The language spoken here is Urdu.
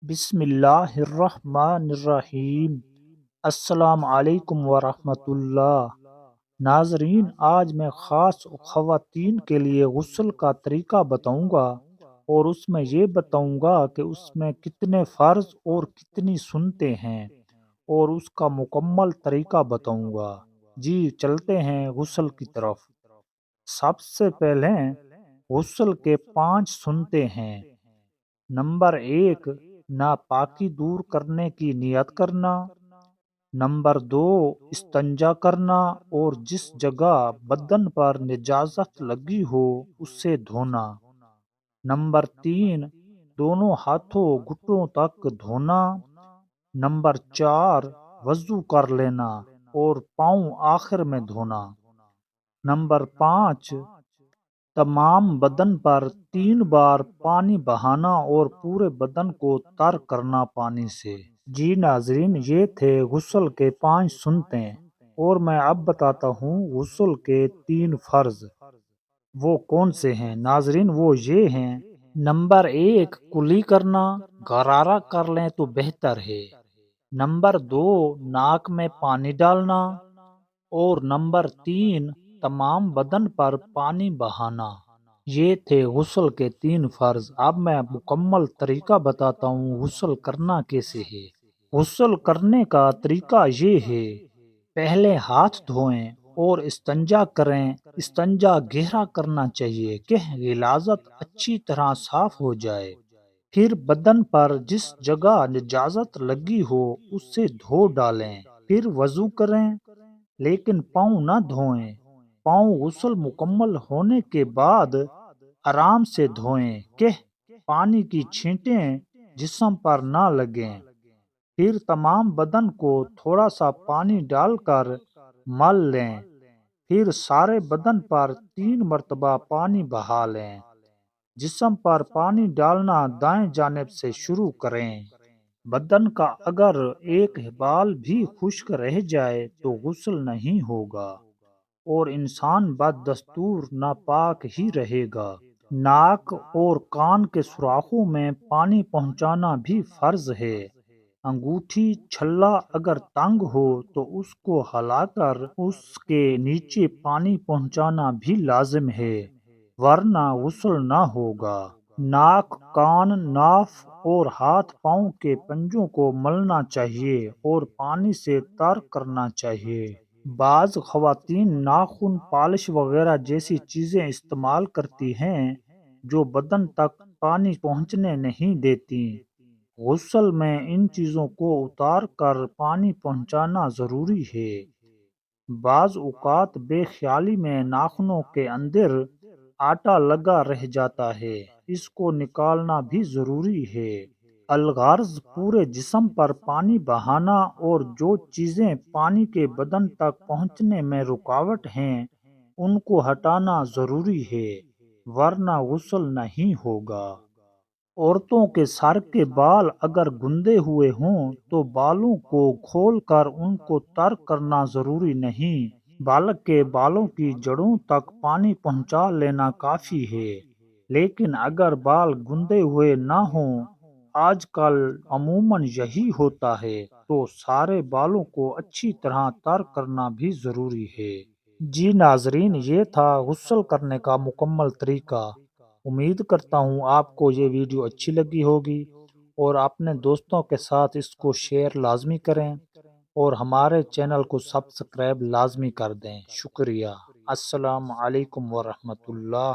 بسم اللہ الرحمن الرحیم۔ السلام علیکم ورحمۃ اللہ۔ ناظرین، آج میں خاص خواتین کے لیے غسل کا طریقہ بتاؤں گا، اور اس میں یہ بتاؤں گا کہ اس میں کتنے فرض اور کتنی سنتیں ہیں، اور اس کا مکمل طریقہ بتاؤں گا۔ جی چلتے ہیں غسل کی طرف۔ سب سے پہلے غسل کے 5 سنتیں ہیں۔ نمبر 1، ناپاکی دور کرنے کی نیت کرنا۔ نمبر 2، استنجا کرنا اور جس جگہ بدن پر نجاست لگی ہو اسے دھونا۔ نمبر 3، دونوں ہاتھوں گھٹنوں تک دھونا۔ نمبر 4، وضو کر لینا اور پاؤں آخر میں دھونا۔ نمبر 5، تمام بدن پر 3 بار پانی بہانا اور پورے بدن کو تر کرنا پانی سے۔ جی ناظرین، یہ تھے غسل کے 5 سنتیں، اور میں اب بتاتا ہوں غسل کے 3 فرض۔ وہ کون سے ہیں ناظرین؟ وہ یہ ہیں۔ نمبر 1، کلی کرنا، غرارہ کر لیں تو بہتر ہے۔ نمبر 2، ناک میں پانی ڈالنا، اور نمبر 3، تمام بدن پر پانی بہانا۔ یہ تھے غسل کے 3 فرض۔ اب میں مکمل طریقہ بتاتا ہوں غسل کرنا کیسے ہے۔ غسل کرنے کا طریقہ یہ ہے: پہلے ہاتھ دھوئیں اور استنجا کریں۔ استنجا گہرا کرنا چاہیے کہ غلاظت اچھی طرح صاف ہو جائے۔ پھر بدن پر جس جگہ نجاست لگی ہو اسے دھو ڈالیں۔ پھر وضو کریں، لیکن پاؤں نہ دھوئیں۔ پاؤں غسل مکمل ہونے کے بعد آرام سے دھوئیں کہ پانی کی چھینٹیں جسم پر نہ لگیں۔ پھر تمام بدن کو تھوڑا سا پانی ڈال کر مل لیں۔ پھر سارے بدن پر 3 مرتبہ پانی بہا لیں۔ جسم پر پانی ڈالنا دائیں جانب سے شروع کریں۔ بدن کا اگر ایک بال بھی خشک رہ جائے تو غسل نہیں ہوگا، اور انسان بدستور ناپاک ہی رہے گا۔ ناک اور کان کے سوراخوں میں پانی پہنچانا بھی فرض ہے۔ انگوٹھی چھلا اگر تنگ ہو تو اس کو ہلا کر اس کے نیچے پانی پہنچانا بھی لازم ہے، ورنہ غسل نہ ہوگا۔ ناک، کان، ناف اور ہاتھ پاؤں کے پنجوں کو ملنا چاہیے اور پانی سے تر کرنا چاہیے۔ بعض خواتین ناخن پالش وغیرہ جیسی چیزیں استعمال کرتی ہیں جو بدن تک پانی پہنچنے نہیں دیتی۔ غسل میں ان چیزوں کو اتار کر پانی پہنچانا ضروری ہے۔ بعض اوقات بے خیالی میں ناخنوں کے اندر آٹا لگا رہ جاتا ہے، اس کو نکالنا بھی ضروری ہے۔ الغرض پورے جسم پر پانی بہانا اور جو چیزیں پانی کے بدن تک پہنچنے میں رکاوٹ ہیں ان کو ہٹانا ضروری ہے، ورنہ غسل نہیں ہوگا۔ عورتوں کے سر کے بال اگر گندے ہوئے ہوں تو بالوں کو کھول کر ان کو تر کرنا ضروری نہیں، بلکہ بالوں کی جڑوں تک پانی پہنچا لینا کافی ہے۔ لیکن اگر بال گندے ہوئے نہ ہوں، آج کل عموماً یہی ہوتا ہے، تو سارے بالوں کو اچھی طرح تر کرنا بھی ضروری ہے۔ جی ناظرین، یہ تھا غسل کرنے کا مکمل طریقہ۔ امید کرتا ہوں آپ کو یہ ویڈیو اچھی لگی ہوگی، اور اپنے دوستوں کے ساتھ اس کو شیئر لازمی کریں، اور ہمارے چینل کو سبسکرائب لازمی کر دیں۔ شکریہ۔ السلام علیکم ورحمۃ اللہ۔